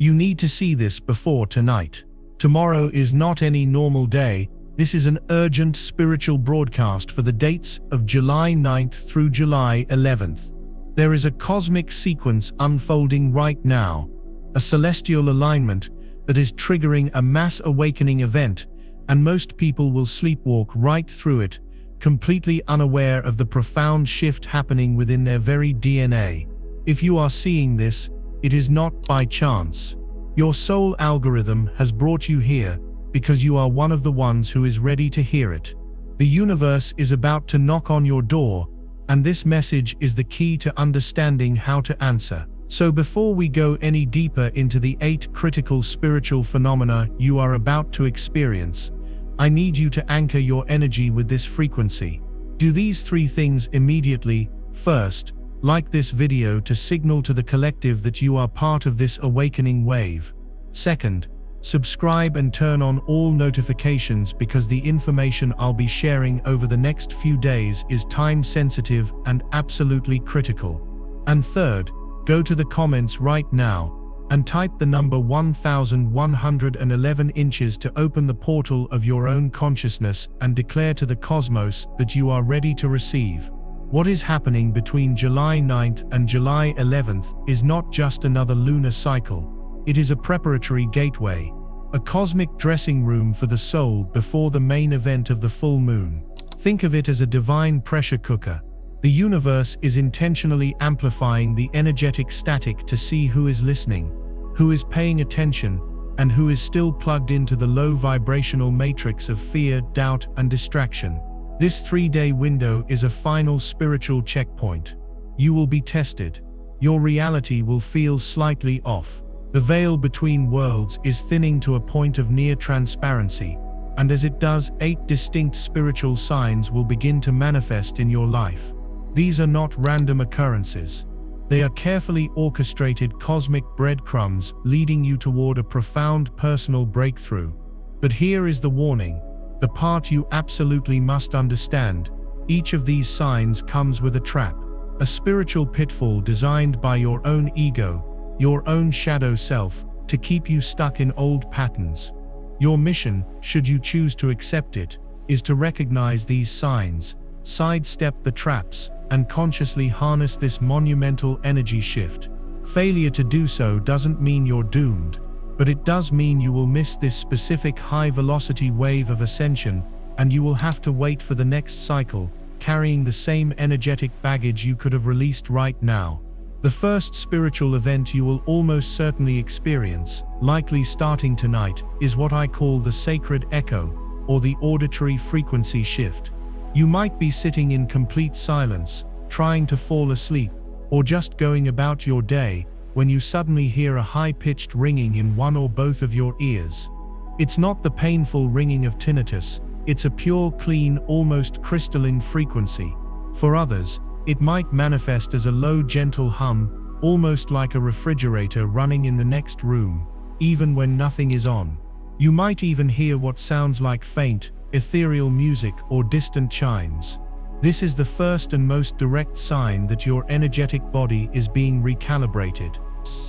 You need to see this before tonight. Tomorrow is not any normal day. This is an urgent spiritual broadcast for the dates of July 9th through July 11th. There is a cosmic sequence unfolding right now, a celestial alignment that is triggering a mass awakening event, and most people will sleepwalk right through it, completely unaware of the profound shift happening within their very DNA. If you are seeing this, it is not by chance. Your soul algorithm has brought you here because you are one of the ones who is ready to hear it. The universe is about to knock on your door, and this message is the key to understanding how to answer. So before we go any deeper into the 8 critical spiritual phenomena you are about to experience, I need you to anchor your energy with this frequency. Do these 3 things immediately. First, like this video to signal to the collective that you are part of this awakening wave. Second, subscribe and turn on all notifications because the information I'll be sharing over the next few days is time-sensitive and absolutely critical. And third, go to the comments right now and type the number 1111 inches to open the portal of your own consciousness and declare to the cosmos that you are ready to receive. What is happening between July 9th and July 11th is not just another lunar cycle. It is a preparatory gateway, a cosmic dressing room for the soul before the main event of the full moon. Think of it as a divine pressure cooker. The universe is intentionally amplifying the energetic static to see who is listening, who is paying attention, and who is still plugged into the low vibrational matrix of fear, doubt, and distraction. This 3-day window is a final spiritual checkpoint. You will be tested. Your reality will feel slightly off. The veil between worlds is thinning to a point of near transparency, and as it does, 8 distinct spiritual signs will begin to manifest in your life. These are not random occurrences. They are carefully orchestrated cosmic breadcrumbs leading you toward a profound personal breakthrough. But here is the warning, the part you absolutely must understand. Each of these signs comes with a trap, a spiritual pitfall designed by your own ego, your own shadow self, to keep you stuck in old patterns. Your mission, should you choose to accept it, is to recognize these signs, sidestep the traps, and consciously harness this monumental energy shift. Failure to do so doesn't mean you're doomed, but it does mean you will miss this specific high-velocity wave of ascension, and you will have to wait for the next cycle, carrying the same energetic baggage you could have released right now. The first spiritual event you will almost certainly experience, likely starting tonight, is what I call the sacred echo, or the auditory frequency shift. You might be sitting in complete silence, trying to fall asleep, or just going about your day, when you suddenly hear a high-pitched ringing in one or both of your ears. It's not the painful ringing of tinnitus, it's a pure, clean, almost crystalline frequency. For others, it might manifest as a low, gentle hum, almost like a refrigerator running in the next room, even when nothing is on. You might even hear what sounds like faint, ethereal music or distant chimes. This is the first and most direct sign that your energetic body is being recalibrated.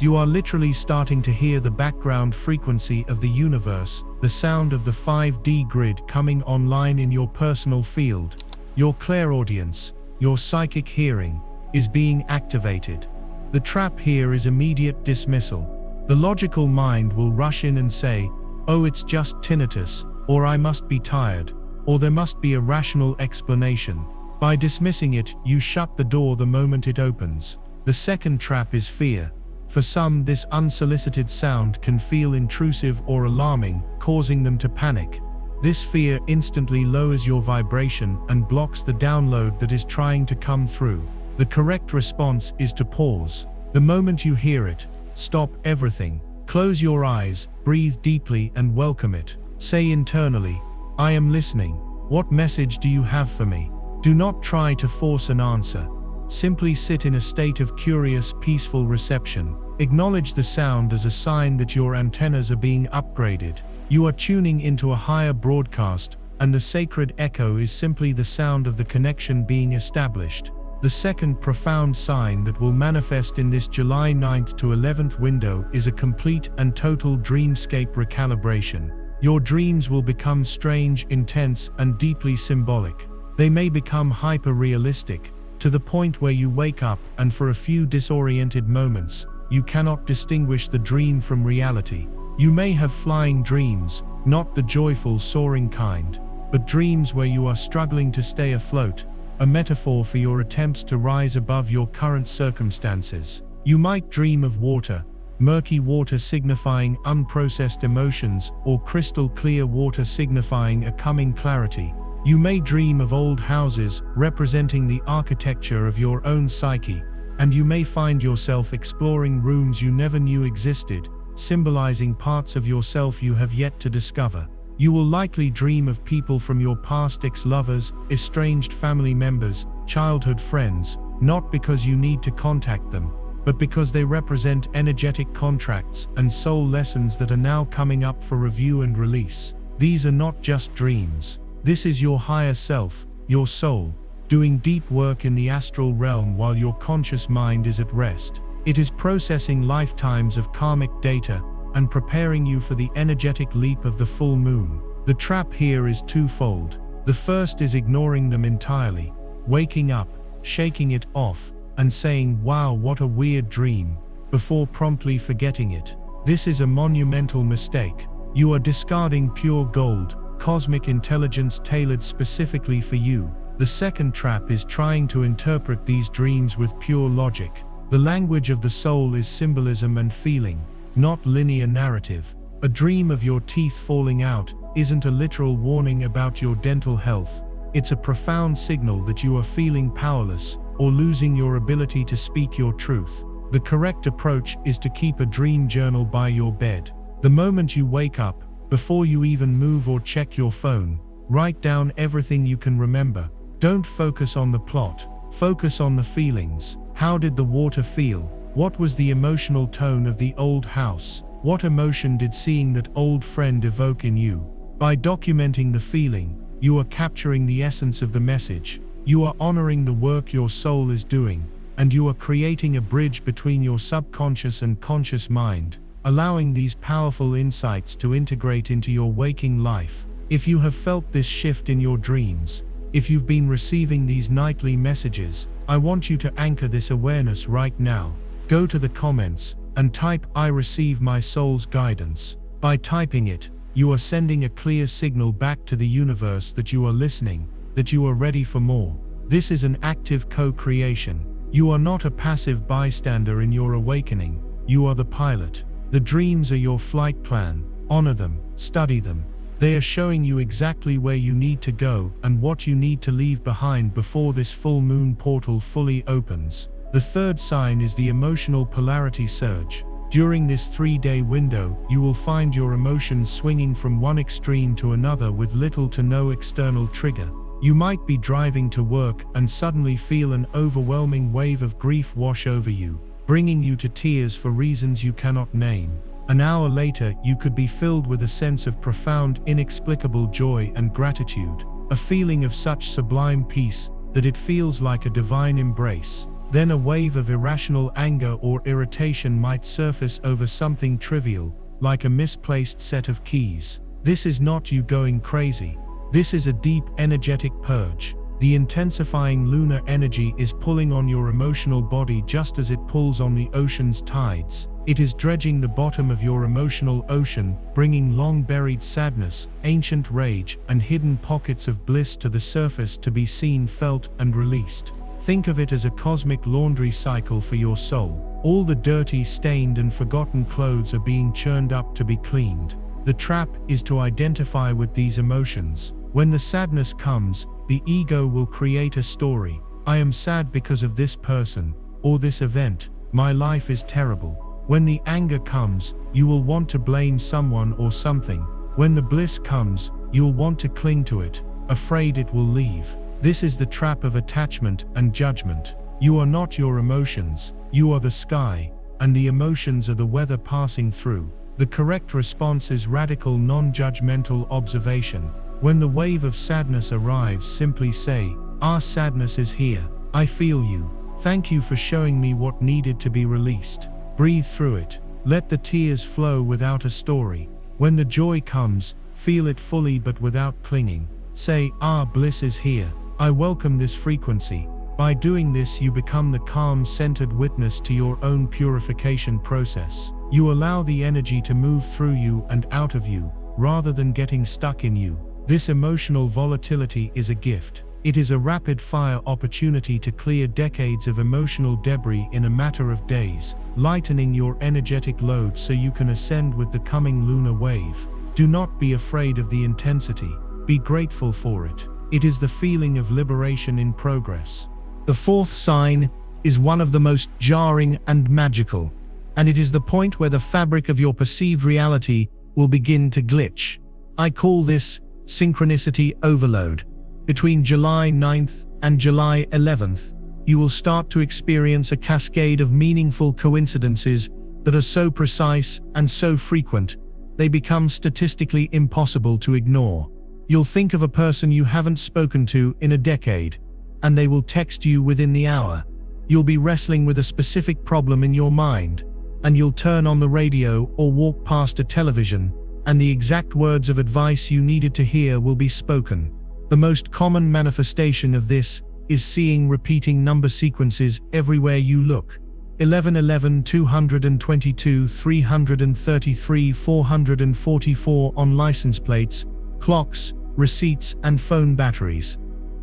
You are literally starting to hear the background frequency of the universe, the sound of the 5D grid coming online in your personal field. Your clairaudience, your psychic hearing, is being activated. The trap here is immediate dismissal. The logical mind will rush in and say, "Oh, it's just tinnitus," or "I must be tired," or "there must be a rational explanation." By dismissing it, you shut the door the moment it opens. The second trap is fear. For some, this unsolicited sound can feel intrusive or alarming, causing them to panic. This fear instantly lowers your vibration and blocks the download that is trying to come through. The correct response is to pause. The moment you hear it, stop everything. Close your eyes, breathe deeply and welcome it. Say internally, "I am listening. What message do you have for me?" Do not try to force an answer. Simply sit in a state of curious, peaceful reception. Acknowledge the sound as a sign that your antennas are being upgraded. You are tuning into a higher broadcast, and the sacred echo is simply the sound of the connection being established. The second profound sign that will manifest in this July 9th to 11th window is a complete and total dreamscape recalibration. Your dreams will become strange, intense, and deeply symbolic. They may become hyper-realistic, to the point where you wake up and for a few disoriented moments, you cannot distinguish the dream from reality. You may have flying dreams, not the joyful, soaring kind, but dreams where you are struggling to stay afloat, a metaphor for your attempts to rise above your current circumstances. You might dream of water, murky water signifying unprocessed emotions, or crystal clear water signifying a coming clarity. You may dream of old houses, representing the architecture of your own psyche, and you may find yourself exploring rooms you never knew existed, symbolizing parts of yourself you have yet to discover. You will likely dream of people from your past, ex-lovers, estranged family members, childhood friends, not because you need to contact them, but because they represent energetic contracts and soul lessons that are now coming up for review and release. These are not just dreams. This is your higher self, your soul, doing deep work in the astral realm while your conscious mind is at rest. It is processing lifetimes of karmic data and preparing you for the energetic leap of the full moon. The trap here is twofold. The first is ignoring them entirely, waking up, shaking it off, and saying, "Wow, what a weird dream," before promptly forgetting it. This is a monumental mistake. You are discarding pure gold, cosmic intelligence tailored specifically for you. The second trap is trying to interpret these dreams with pure logic. The language of the soul is symbolism and feeling, not linear narrative. A dream of your teeth falling out isn't a literal warning about your dental health. It's a profound signal that you are feeling powerless or losing your ability to speak your truth. The correct approach is to keep a dream journal by your bed. The moment you wake up, before you even move or check your phone, write down everything you can remember. Don't focus on the plot, focus on the feelings. How did the water feel? What was the emotional tone of the old house? What emotion did seeing that old friend evoke in you? By documenting the feeling, you are capturing the essence of the message. You are honoring the work your soul is doing, and you are creating a bridge between your subconscious and conscious mind, allowing these powerful insights to integrate into your waking life. If you have felt this shift in your dreams, if you've been receiving these nightly messages, I want you to anchor this awareness right now. Go to the comments and type "I receive my soul's guidance." By typing it, you are sending a clear signal back to the universe that you are listening, that you are ready for more. This is an active co-creation. You are not a passive bystander in your awakening. You are the pilot. The dreams are your flight plan. Honor them, study them. They are showing you exactly where you need to go and what you need to leave behind before this full moon portal fully opens. The third sign is the emotional polarity surge. During this 3-day window, you will find your emotions swinging from one extreme to another with little to no external trigger. You might be driving to work and suddenly feel an overwhelming wave of grief wash over you, bringing you to tears for reasons you cannot name. An hour later, you could be filled with a sense of profound, inexplicable joy and gratitude, a feeling of such sublime peace that it feels like a divine embrace. Then a wave of irrational anger or irritation might surface over something trivial, like a misplaced set of keys. This is not you going crazy. This is a deep, energetic purge. The intensifying lunar energy is pulling on your emotional body just as it pulls on the ocean's tides. It is dredging the bottom of your emotional ocean, bringing long-buried sadness, ancient rage, and hidden pockets of bliss to the surface to be seen, felt, and released. Think of it as a cosmic laundry cycle for your soul. All the dirty, stained, and forgotten clothes are being churned up to be cleaned. The trap is to identify with these emotions. When the sadness comes, the ego will create a story. I am sad because of this person, or this event. My life is terrible. When the anger comes, you will want to blame someone or something. When the bliss comes, you'll want to cling to it, afraid it will leave. This is the trap of attachment and judgment. You are not your emotions, you are the sky, and the emotions are the weather passing through. The correct response is radical, non-judgmental observation. When the wave of sadness arrives, simply say, "Our sadness is here. I feel you. Thank you for showing me what needed to be released. Breathe through it. Let the tears flow without a story. When the joy comes, feel it fully but without clinging. Say, bliss is here. I welcome this frequency. By doing this, you become the calm, centered witness to your own purification process. You allow the energy to move through you and out of you, rather than getting stuck in you. This emotional volatility is a gift. It is a rapid-fire opportunity to clear decades of emotional debris in a matter of days, lightening your energetic load so you can ascend with the coming lunar wave. Do not be afraid of the intensity. Be grateful for it. It is the feeling of liberation in progress. The fourth sign is one of the most jarring and magical, and it is the point where the fabric of your perceived reality will begin to glitch. I call this synchronicity overload. Between July 9th and July 11th, you will start to experience a cascade of meaningful coincidences that are so precise and so frequent, they become statistically impossible to ignore. You'll think of a person you haven't spoken to in a decade, and they will text you within the hour. You'll be wrestling with a specific problem in your mind, and you'll turn on the radio or walk past a television, and the exact words of advice you needed to hear will be spoken. The most common manifestation of this is seeing repeating number sequences everywhere you look. 1111, 222, 333, 444 on license plates, clocks, receipts, and phone batteries.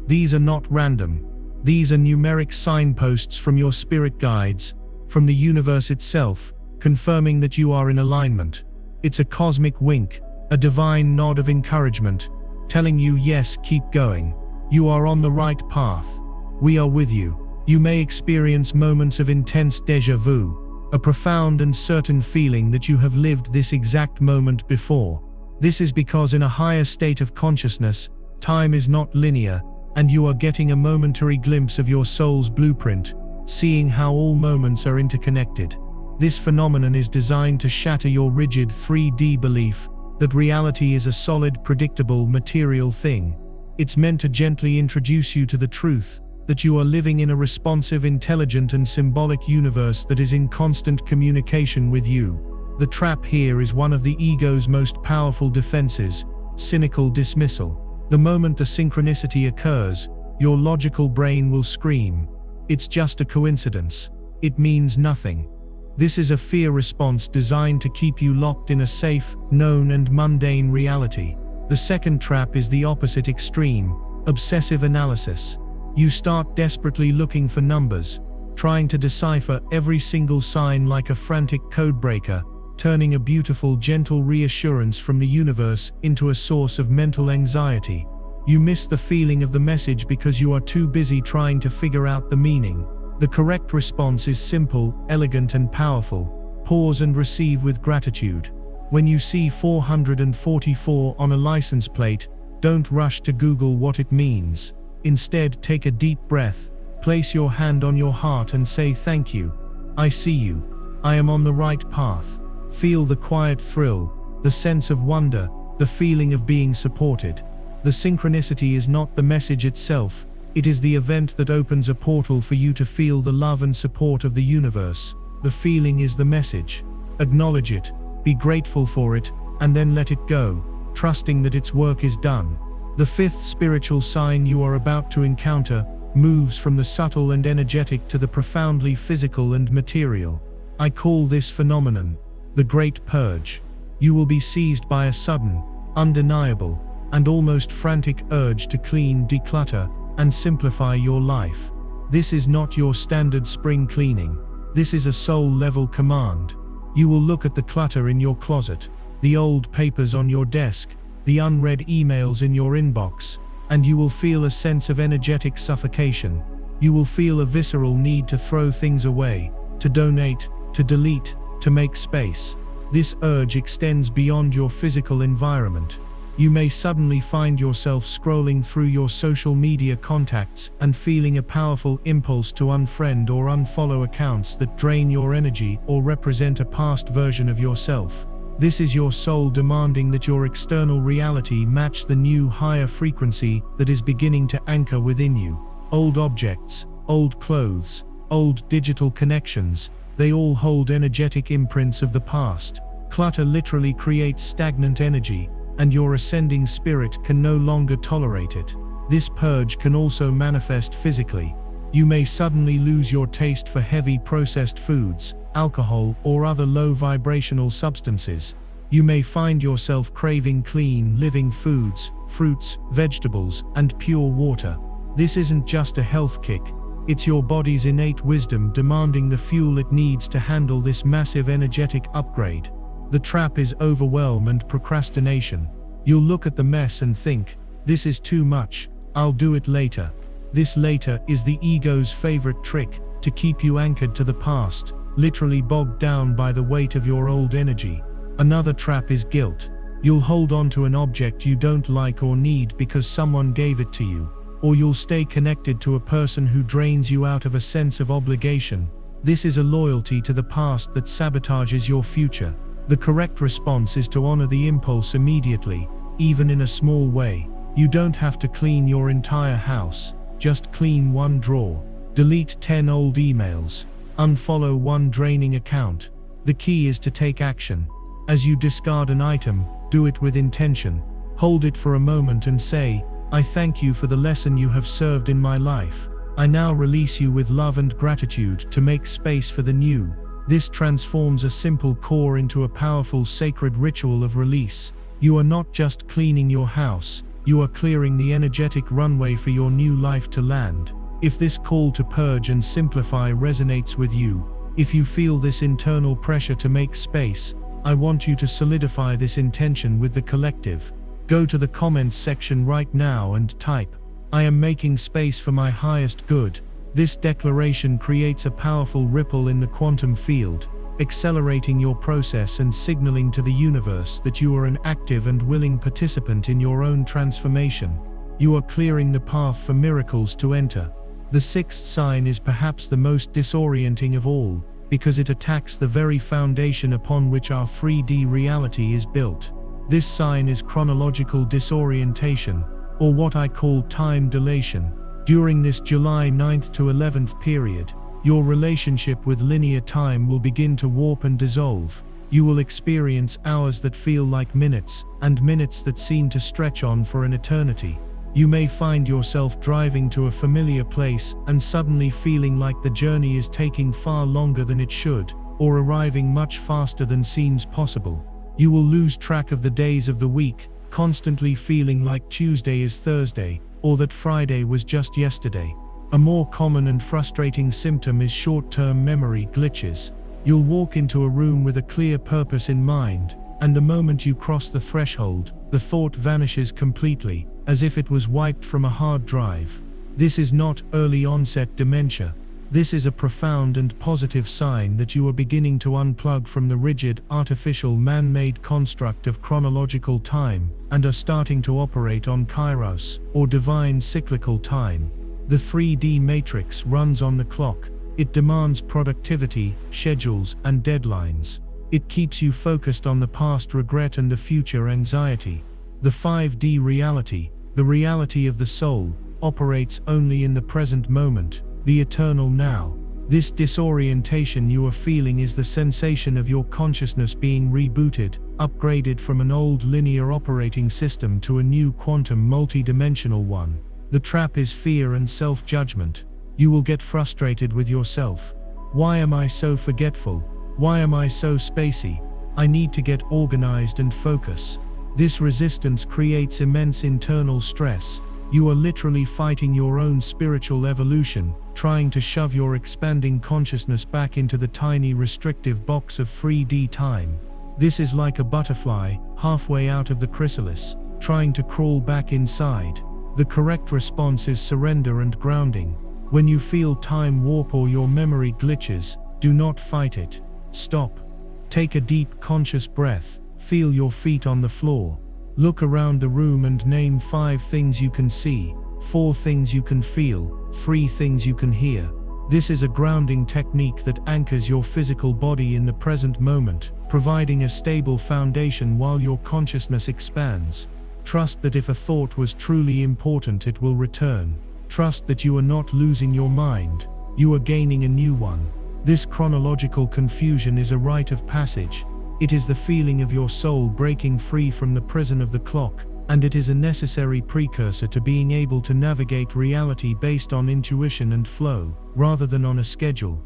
These are not random. These are numeric signposts from your spirit guides, from the universe itself, confirming that you are in alignment. It's a cosmic wink, a divine nod of encouragement, telling you, yes, keep going. You are on the right path. We are with you. You may experience moments of intense déjà vu, a profound and certain feeling that you have lived this exact moment before. This is because in a higher state of consciousness, time is not linear, and you are getting a momentary glimpse of your soul's blueprint, seeing how all moments are interconnected. This phenomenon is designed to shatter your rigid 3D belief that reality is a solid, predictable, material thing. It's meant to gently introduce you to the truth that you are living in a responsive, intelligent, and symbolic universe that is in constant communication with you. The trap here is one of the ego's most powerful defenses: cynical dismissal. The moment the synchronicity occurs, your logical brain will scream, "It's just a coincidence. It means nothing." This is a fear response designed to keep you locked in a safe, known, and mundane reality. The second trap is the opposite extreme: obsessive analysis. You start desperately looking for numbers, trying to decipher every single sign like a frantic codebreaker, turning a beautiful, gentle reassurance from the universe into a source of mental anxiety. You miss the feeling of the message because you are too busy trying to figure out the meaning. The correct response is simple, elegant, and powerful. Pause and receive with gratitude. When you see 444 on a license plate, don't rush to Google what it means. Instead, take a deep breath, place your hand on your heart and say, "Thank you. I see you. I am on the right path." Feel the quiet thrill, the sense of wonder, the feeling of being supported. The synchronicity is not the message itself. It is the event that opens a portal for you to feel the love and support of the universe. The feeling is the message. Acknowledge it, be grateful for it, and then let it go, trusting that its work is done. The fifth spiritual sign you are about to encounter moves from the subtle and energetic to the profoundly physical and material. I call this phenomenon the Great Purge. You will be seized by a sudden, undeniable, and almost frantic urge to clean, declutter, and simplify your life. This is not your standard spring cleaning. This is a soul-level command. You will look at the clutter in your closet, the old papers on your desk, the unread emails in your inbox, and you will feel a sense of energetic suffocation. You will feel a visceral need to throw things away, to donate, to delete, to make space. This urge extends beyond your physical environment. You may suddenly find yourself scrolling through your social media contacts and feeling a powerful impulse to unfriend or unfollow accounts that drain your energy or represent a past version of yourself. This is your soul demanding that your external reality match the new, higher frequency that is beginning to anchor within you. Old objects, old clothes, old digital connections, they all hold energetic imprints of the past. Clutter literally creates stagnant energy, and your ascending spirit can no longer tolerate it. This purge can also manifest physically. You may suddenly lose your taste for heavy processed foods, alcohol, or other low vibrational substances. You may find yourself craving clean, living foods, fruits, vegetables, and pure water. This isn't just a health kick, it's your body's innate wisdom demanding the fuel it needs to handle this massive energetic upgrade. The trap is overwhelm and procrastination. You'll look at the mess and think, this is too much, I'll do it later. This later is the ego's favorite trick, to keep you anchored to the past, literally bogged down by the weight of your old energy. Another trap is guilt. You'll hold on to an object you don't like or need because someone gave it to you, or you'll stay connected to a person who drains you out of a sense of obligation. This is a loyalty to the past that sabotages your future. The correct response is to honor the impulse immediately, even in a small way. You don't have to clean your entire house, just clean one drawer. Delete 10 old emails. Unfollow one draining account. The key is to take action. As you discard an item, do it with intention. Hold it for a moment and say, I thank you for the lesson you have served in my life. I now release you with love and gratitude to make space for the new. This transforms a simple core into a powerful sacred ritual of release. You are not just cleaning your house, you are clearing the energetic runway for your new life to land. If this call to purge and simplify resonates with you, if you feel this internal pressure to make space, I want you to solidify this intention with the collective. Go to the comments section right now and type, I am making space for my highest good. This declaration creates a powerful ripple in the quantum field, accelerating your process and signaling to the universe that you are an active and willing participant in your own transformation. You are clearing the path for miracles to enter. The sixth sign is perhaps the most disorienting of all, because it attacks the very foundation upon which our 3D reality is built. This sign is chronological disorientation, or what I call time dilation. During this July 9th to 11th period, your relationship with linear time will begin to warp and dissolve. You will experience hours that feel like minutes, and minutes that seem to stretch on for an eternity. You may find yourself driving to a familiar place and suddenly feeling like the journey is taking far longer than it should, or arriving much faster than seems possible. You will lose track of the days of the week, constantly feeling like Tuesday is Thursday, or that Friday was just yesterday. A more common and frustrating symptom is short-term memory glitches. You'll walk into a room with a clear purpose in mind, and the moment you cross the threshold, the thought vanishes completely, as if it was wiped from a hard drive. This is not early onset dementia. This is a profound and positive sign that you are beginning to unplug from the rigid, artificial, man-made construct of chronological time, and are starting to operate on kairos, or divine cyclical time. The 3D matrix runs on the clock. It demands productivity, schedules, and deadlines. It keeps you focused on the past regret and the future anxiety. The 5D reality, the reality of the soul, operates only in the present moment, the eternal now. This disorientation you are feeling is the sensation of your consciousness being rebooted, upgraded from an old linear operating system to a new quantum multidimensional one. The trap is fear and self-judgment. You will get frustrated with yourself. Why am I so forgetful? Why am I so spacey? I need to get organized and focus. This resistance creates immense internal stress. You are literally fighting your own spiritual evolution, trying to shove your expanding consciousness back into the tiny restrictive box of 3D time. This is like a butterfly, halfway out of the chrysalis, trying to crawl back inside. The correct response is surrender and grounding. When you feel time warp or your memory glitches, do not fight it. Stop. Take a deep conscious breath. Feel your feet on the floor. Look around the room and name 5 things you can see, 4 things you can feel, 3 things you can hear. This is a grounding technique that anchors your physical body in the present moment, providing a stable foundation while your consciousness expands. Trust that if a thought was truly important, it will return. Trust that you are not losing your mind. You are gaining a new one. This chronological confusion is a rite of passage. It is the feeling of your soul breaking free from the prison of the clock, and it is a necessary precursor to being able to navigate reality based on intuition and flow, rather than on a schedule.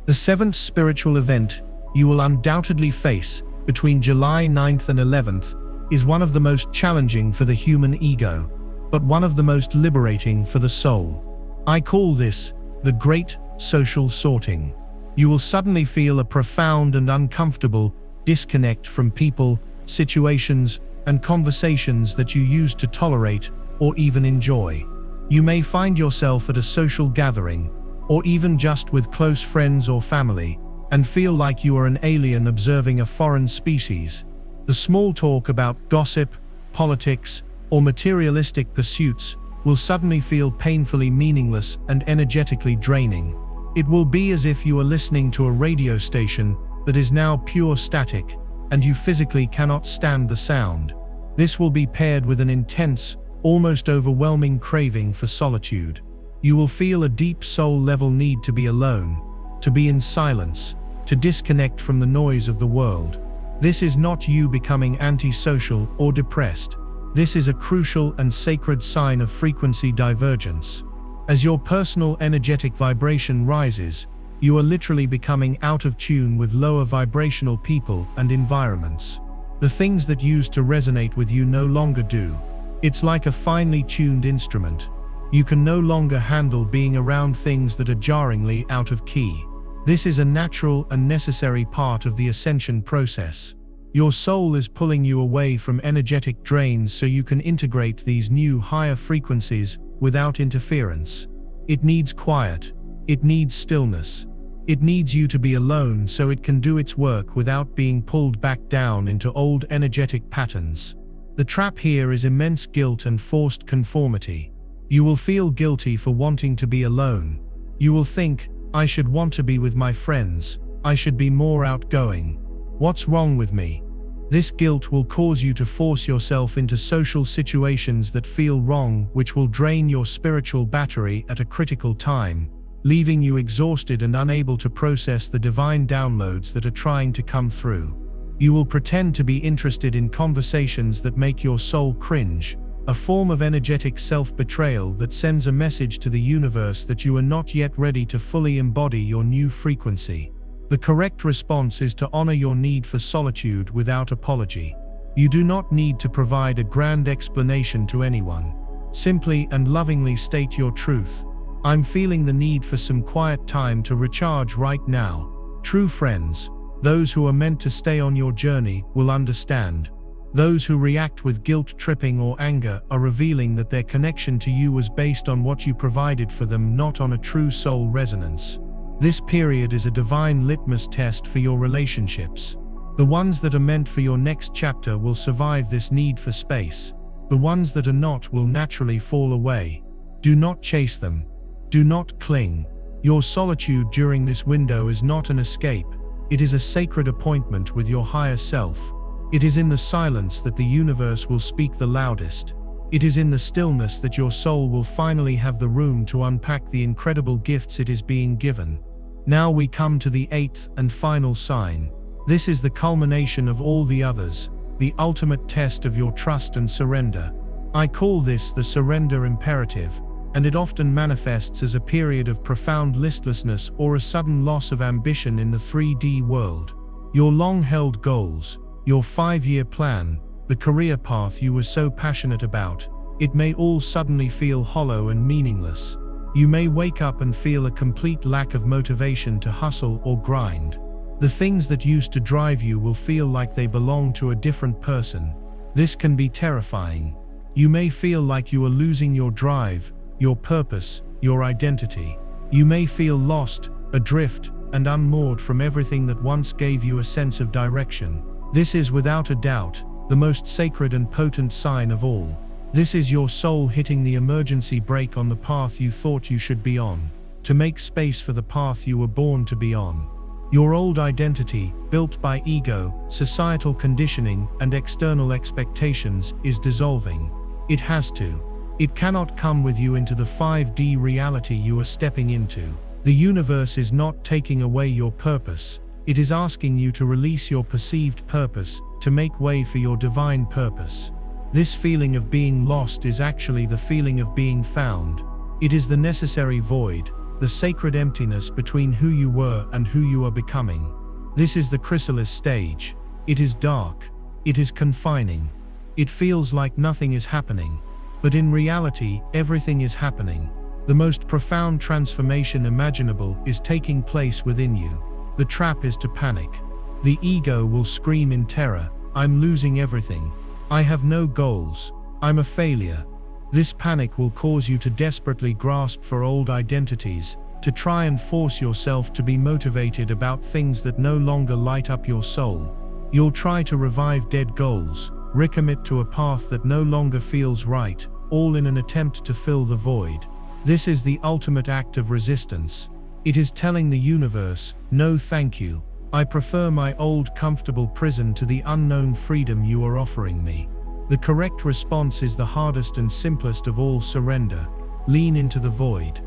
The seventh spiritual event you will undoubtedly face between July 9th and 11th is one of the most challenging for the human ego, but one of the most liberating for the soul. I call this the Great Social Sorting. You will suddenly feel a profound and uncomfortable disconnect from people, situations, and conversations that you used to tolerate or even enjoy. You may find yourself at a social gathering, or even just with close friends or family, and feel like you are an alien observing a foreign species. The small talk about gossip, politics, or materialistic pursuits will suddenly feel painfully meaningless and energetically draining. It will be as if you are listening to a radio station that is now pure static, and you physically cannot stand the sound. This will be paired with an intense, almost overwhelming craving for solitude. You will feel a deep soul-level need to be alone, to be in silence, to disconnect from the noise of the world. This is not you becoming antisocial or depressed. This is a crucial and sacred sign of frequency divergence. As your personal energetic vibration rises, you are literally becoming out of tune with lower vibrational people and environments. The things that used to resonate with you no longer do. It's like a finely tuned instrument. You can no longer handle being around things that are jarringly out of key. This is a natural and necessary part of the ascension process. Your soul is pulling you away from energetic drains so you can integrate these new higher frequencies without interference. It needs quiet. It needs stillness. It needs you to be alone so it can do its work without being pulled back down into old energetic patterns. The trap here is immense guilt and forced conformity. You will feel guilty for wanting to be alone. You will think, I should want to be with my friends. I should be more outgoing. What's wrong with me? This guilt will cause you to force yourself into social situations that feel wrong, which will drain your spiritual battery at a critical time, leaving you exhausted and unable to process the divine downloads that are trying to come through. You will pretend to be interested in conversations that make your soul cringe, a form of energetic self-betrayal that sends a message to the universe that you are not yet ready to fully embody your new frequency. The correct response is to honor your need for solitude without apology. You do not need to provide a grand explanation to anyone. Simply and lovingly state your truth. I'm feeling the need for some quiet time to recharge right now. True friends, those who are meant to stay on your journey, will understand. Those who react with guilt tripping or anger are revealing that their connection to you was based on what you provided for them, not on a true soul resonance. This period is a divine litmus test for your relationships. The ones that are meant for your next chapter will survive this need for space. The ones that are not will naturally fall away. Do not chase them. Do not cling. Your solitude during this window is not an escape. It is a sacred appointment with your higher self. It is in the silence that the universe will speak the loudest. It is in the stillness that your soul will finally have the room to unpack the incredible gifts it is being given. Now we come to the eighth and final sign. This is the culmination of all the others, the ultimate test of your trust and surrender. I call this the surrender imperative, and it often manifests as a period of profound listlessness or a sudden loss of ambition in the 3D world. Your long-held goals, your 5-year plan, the career path you were so passionate about, it may all suddenly feel hollow and meaningless. You may wake up and feel a complete lack of motivation to hustle or grind. The things that used to drive you will feel like they belong to a different person. This can be terrifying. You may feel like you are losing your drive, your purpose, your identity. You may feel lost, adrift, and unmoored from everything that once gave you a sense of direction. This is without a doubt the most sacred and potent sign of all. This is your soul hitting the emergency brake on the path you thought you should be on, to make space for the path you were born to be on. Your old identity, built by ego, societal conditioning, and external expectations, is dissolving. It has to. It cannot come with you into the 5D reality you are stepping into. The universe is not taking away your purpose. It is asking you to release your perceived purpose, to make way for your divine purpose. This feeling of being lost is actually the feeling of being found. It is the necessary void, the sacred emptiness between who you were and who you are becoming. This is the chrysalis stage. It is dark. It is confining. It feels like nothing is happening. But in reality, everything is happening. The most profound transformation imaginable is taking place within you. The trap is to panic. The ego will scream in terror, "I'm losing everything. I have no goals. I'm a failure." This panic will cause you to desperately grasp for old identities, to try and force yourself to be motivated about things that no longer light up your soul. You'll try to revive dead goals, recommit to a path that no longer feels right, all in an attempt to fill the void. This is the ultimate act of resistance. It is telling the universe, "No thank you. I prefer my old comfortable prison to the unknown freedom you are offering me." The correct response is the hardest and simplest of all: surrender. Lean into the void.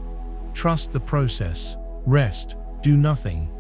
Trust the process. Rest. Do nothing.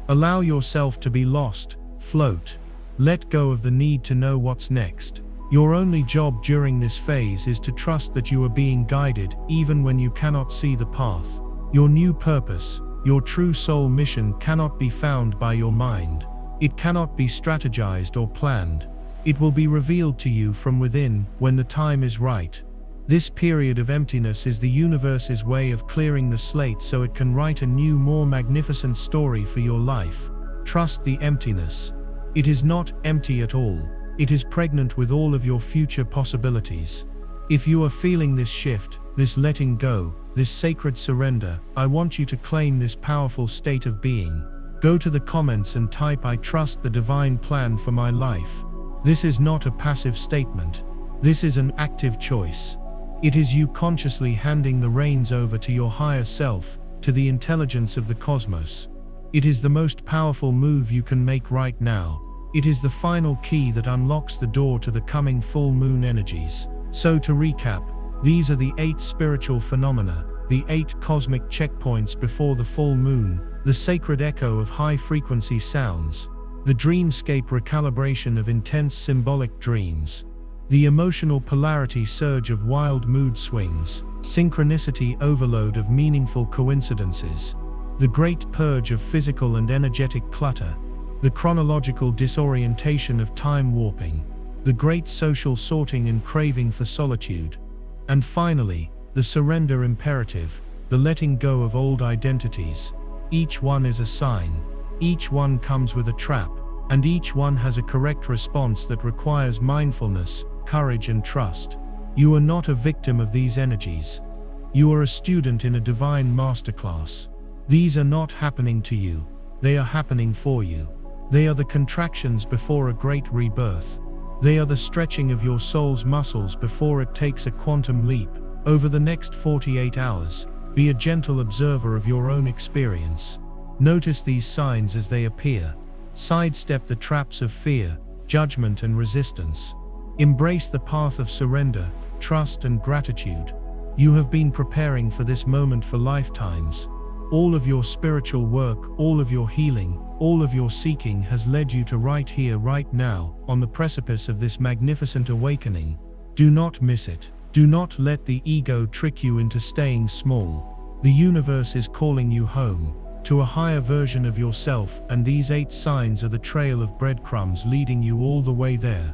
Allow yourself to be lost. Float. Let go of the need to know what's next. Your only job during this phase is to trust that you are being guided, even when you cannot see the path. Your new purpose, your true soul mission, cannot be found by your mind. It cannot be strategized or planned. It will be revealed to you from within when the time is right. This period of emptiness is the universe's way of clearing the slate so it can write a new, more magnificent story for your life. Trust the emptiness. It is not empty at all. It is pregnant with all of your future possibilities. If you are feeling this shift, this letting go, this sacred surrender, I want you to claim this powerful state of being. Go to the comments and type, "I trust the divine plan for my life." This is not a passive statement. This is an active choice. It is you consciously handing the reins over to your higher self, to the intelligence of the cosmos. It is the most powerful move you can make right now. It is the final key that unlocks the door to the coming full moon energies. So to recap, these are the 8 spiritual phenomena, the 8 cosmic checkpoints before the full moon, the sacred echo of high-frequency sounds, the dreamscape recalibration of intense symbolic dreams, the emotional polarity surge of wild mood swings, synchronicity overload of meaningful coincidences, the great purge of physical and energetic clutter, the chronological disorientation of time warping, the great social sorting and craving for solitude, and finally, the surrender imperative, the letting go of old identities. Each one is a sign, each one comes with a trap, and each one has a correct response that requires mindfulness, courage and trust. You are not a victim of these energies. You are a student in a divine masterclass. These are not happening to you, they are happening for you. They are the contractions before a great rebirth. They are the stretching of your soul's muscles before it takes a quantum leap. Over the next 48 hours, be a gentle observer of your own experience. Notice these signs as they appear. Sidestep the traps of fear, judgment and resistance. Embrace the path of surrender, trust and gratitude. You have been preparing for this moment for lifetimes. All of your spiritual work, all of your healing, all of your seeking has led you to right here, right now, on the precipice of this magnificent awakening. Do not miss it. Do not let the ego trick you into staying small. The universe is calling you home, to a higher version of yourself, and these 8 signs are the trail of breadcrumbs leading you all the way there.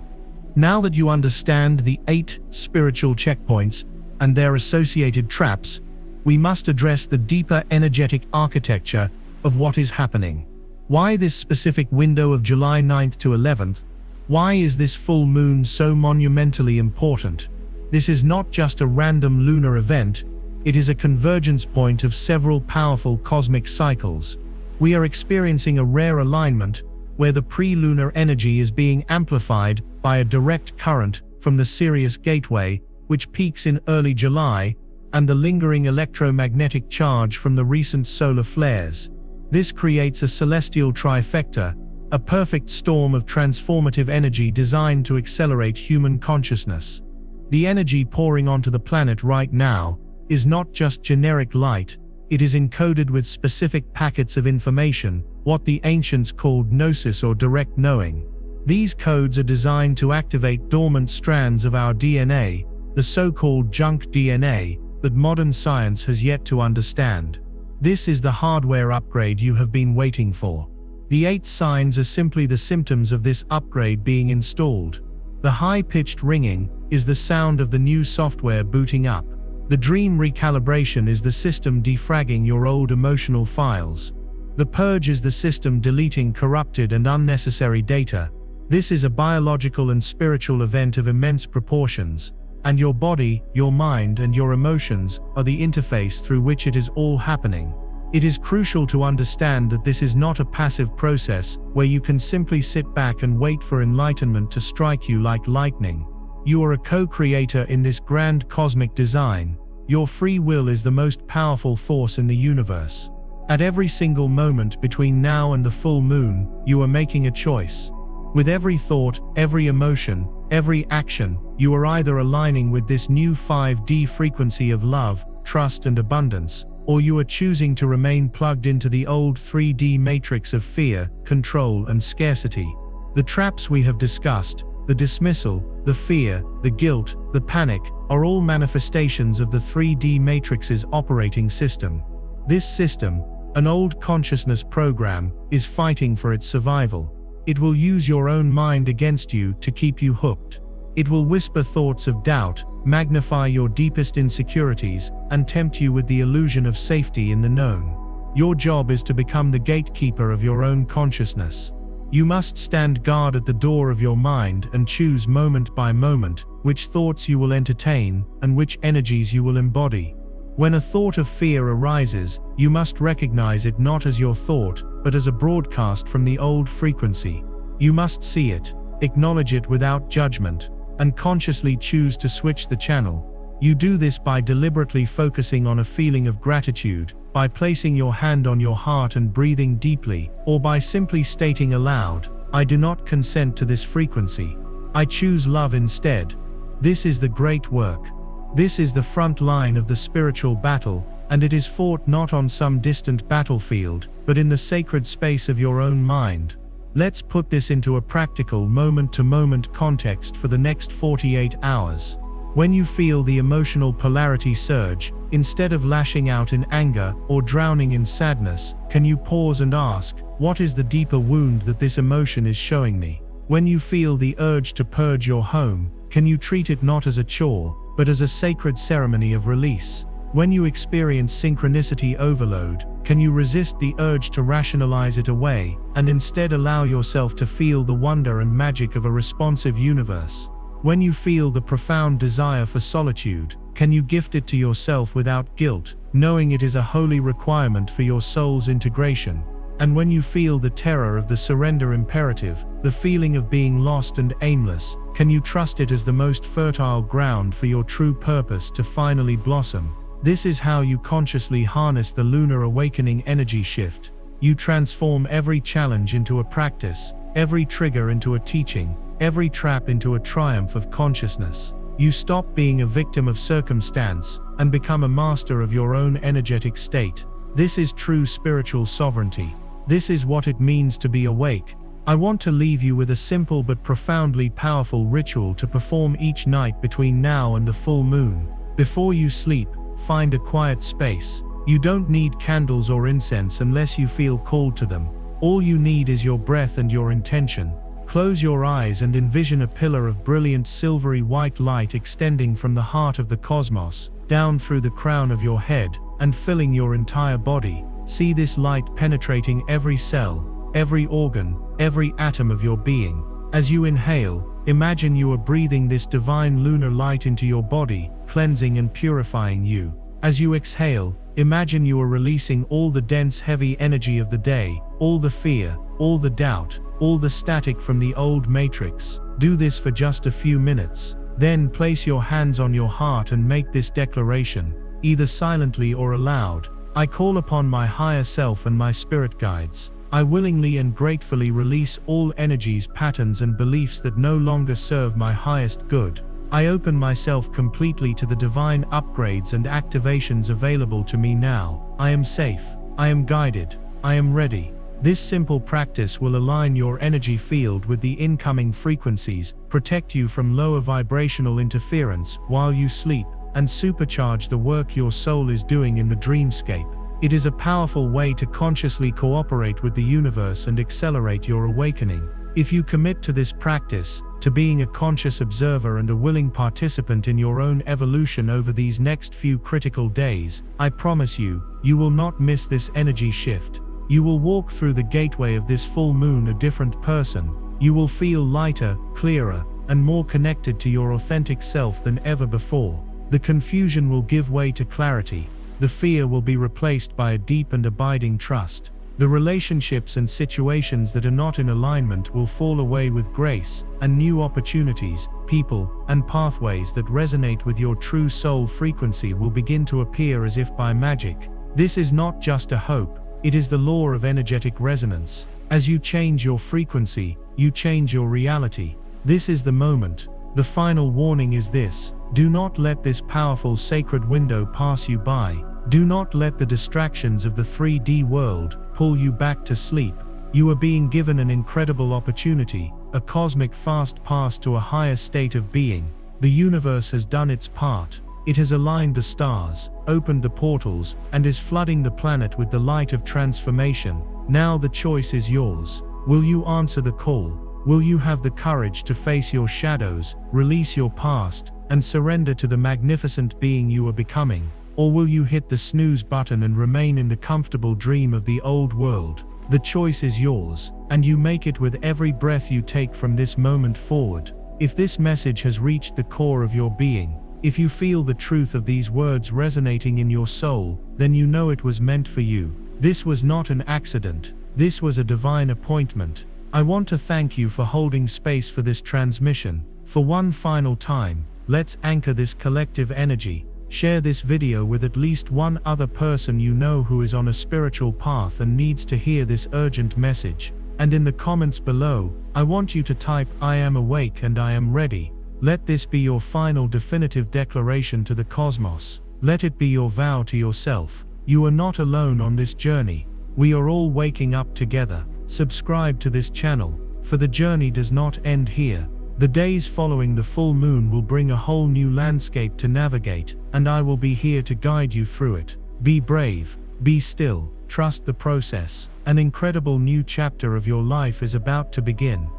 Now that you understand the 8 spiritual checkpoints and their associated traps, we must address the deeper energetic architecture of what is happening. Why this specific window of July 9th to 11th? Why is this full moon so monumentally important? This is not just a random lunar event, it is a convergence point of several powerful cosmic cycles. We are experiencing a rare alignment where the pre-lunar energy is being amplified by a direct current from the Sirius gateway, which peaks in early July, and the lingering electromagnetic charge from the recent solar flares. This creates a celestial trifecta, a perfect storm of transformative energy designed to accelerate human consciousness. The energy pouring onto the planet right now is not just generic light, it is encoded with specific packets of information, what the ancients called gnosis or direct knowing. These codes are designed to activate dormant strands of our DNA, the so-called junk DNA, that modern science has yet to understand. This is the hardware upgrade you have been waiting for. The 8 signs are simply the symptoms of this upgrade being installed. The high-pitched ringing is the sound of the new software booting up. The dream recalibration is the system defragging your old emotional files. The purge is the system deleting corrupted and unnecessary data. This is a biological and spiritual event of immense proportions, and your body, your mind, and your emotions are the interface through which it is all happening. It is crucial to understand that this is not a passive process where you can simply sit back and wait for enlightenment to strike you like lightning. You are a co-creator in this grand cosmic design. Your free will is the most powerful force in the universe. At every single moment between now and the full moon, you are making a choice. With every thought, every emotion, every action, you are either aligning with this new 5D frequency of love, trust, and abundance, or you are choosing to remain plugged into the old 3D matrix of fear, control, and scarcity. The traps we have discussed, the dismissal, the fear, the guilt, the panic, are all manifestations of the 3D matrix's operating system. This system, an old consciousness program, is fighting for its survival. It will use your own mind against you to keep you hooked. It will whisper thoughts of doubt, magnify your deepest insecurities, and tempt you with the illusion of safety in the known. Your job is to become the gatekeeper of your own consciousness. You must stand guard at the door of your mind and choose moment by moment which thoughts you will entertain and which energies you will embody. When a thought of fear arises, you must recognize it not as your thought, but as a broadcast from the old frequency. You must see it, acknowledge it without judgment, and consciously choose to switch the channel. You do this by deliberately focusing on a feeling of gratitude, by placing your hand on your heart and breathing deeply, or by simply stating aloud, "I do not consent to this frequency. I choose love instead." This is the great work. This is the front line of the spiritual battle, and it is fought not on some distant battlefield, but in the sacred space of your own mind. Let's put this into a practical moment-to-moment context for the next 48 hours. When you feel the emotional polarity surge, instead of lashing out in anger or drowning in sadness, can you pause and ask, what is the deeper wound that this emotion is showing me? When you feel the urge to purge your home, can you treat it not as a chore, but as a sacred ceremony of release? When you experience synchronicity overload, can you resist the urge to rationalize it away, and instead allow yourself to feel the wonder and magic of a responsive universe? When you feel the profound desire for solitude, can you gift it to yourself without guilt, knowing it is a holy requirement for your soul's integration? And when you feel the terror of the surrender imperative, the feeling of being lost and aimless, can you trust it as the most fertile ground for your true purpose to finally blossom? This is how you consciously harness the lunar awakening energy shift. You transform every challenge into a practice, every trigger into a teaching, every trap into a triumph of consciousness. You stop being a victim of circumstance and become a master of your own energetic state. This is true spiritual sovereignty. This is what it means to be awake. I want to leave you with a simple but profoundly powerful ritual to perform each night between now and the full moon. Before you sleep, find a quiet space. You don't need candles or incense unless you feel called to them. All you need is your breath and your intention. Close your eyes and envision a pillar of brilliant silvery white light extending from the heart of the cosmos, down through the crown of your head, and filling your entire body. See this light penetrating every cell, every organ, every atom of your being. As you inhale, imagine you are breathing this divine lunar light into your body, cleansing and purifying you. As you exhale, imagine you are releasing all the dense heavy energy of the day, all the fear, all the doubt, all the static from the old matrix. Do this for just a few minutes. Then place your hands on your heart and make this declaration, either silently or aloud. I call upon my higher self and my spirit guides. I willingly and gratefully release all energies, patterns, and beliefs that no longer serve my highest good. I open myself completely to the divine upgrades and activations available to me now. I am safe. I am guided. I am ready. This simple practice will align your energy field with the incoming frequencies, protect you from lower vibrational interference while you sleep, and supercharge the work your soul is doing in the dreamscape. It is a powerful way to consciously cooperate with the universe and accelerate your awakening. If you commit to this practice, to being a conscious observer and a willing participant in your own evolution over these next few critical days, I promise you, you will not miss this energy shift. You will walk through the gateway of this full moon a different person. You will feel lighter, clearer, and more connected to your authentic self than ever before. The confusion will give way to clarity. The fear will be replaced by a deep and abiding trust. The relationships and situations that are not in alignment will fall away with grace, and new opportunities, people, and pathways that resonate with your true soul frequency will begin to appear as if by magic. This is not just a hope, it is the law of energetic resonance. As you change your frequency, you change your reality. This is the moment. The final warning is this: do not let this powerful sacred window pass you by. Do not let the distractions of the 3D world pull you back to sleep. You are being given an incredible opportunity, a cosmic fast pass to a higher state of being. The universe has done its part. It has aligned the stars, opened the portals, and is flooding the planet with the light of transformation. Now the choice is yours. Will you answer the call? Will you have the courage to face your shadows, release your past, and surrender to the magnificent being you are becoming? Or will you hit the snooze button and remain in the comfortable dream of the old world? The choice is yours, and you make it with every breath you take from this moment forward. If this message has reached the core of your being, if you feel the truth of these words resonating in your soul, then you know it was meant for you. This was not an accident. This was a divine appointment. I want to thank you for holding space for this transmission. For one final time, let's anchor this collective energy. Share this video with at least one other person you know who is on a spiritual path and needs to hear this urgent message. And in the comments below, I want you to type "I am awake and I am ready." Let this be your final definitive declaration to the cosmos. Let it be your vow to yourself. You are not alone on this journey. We are all waking up together. Subscribe to this channel, for the journey does not end here. The days following the full moon will bring a whole new landscape to navigate, and I will be here to guide you through it. Be brave, be still, trust the process. An incredible new chapter of your life is about to begin.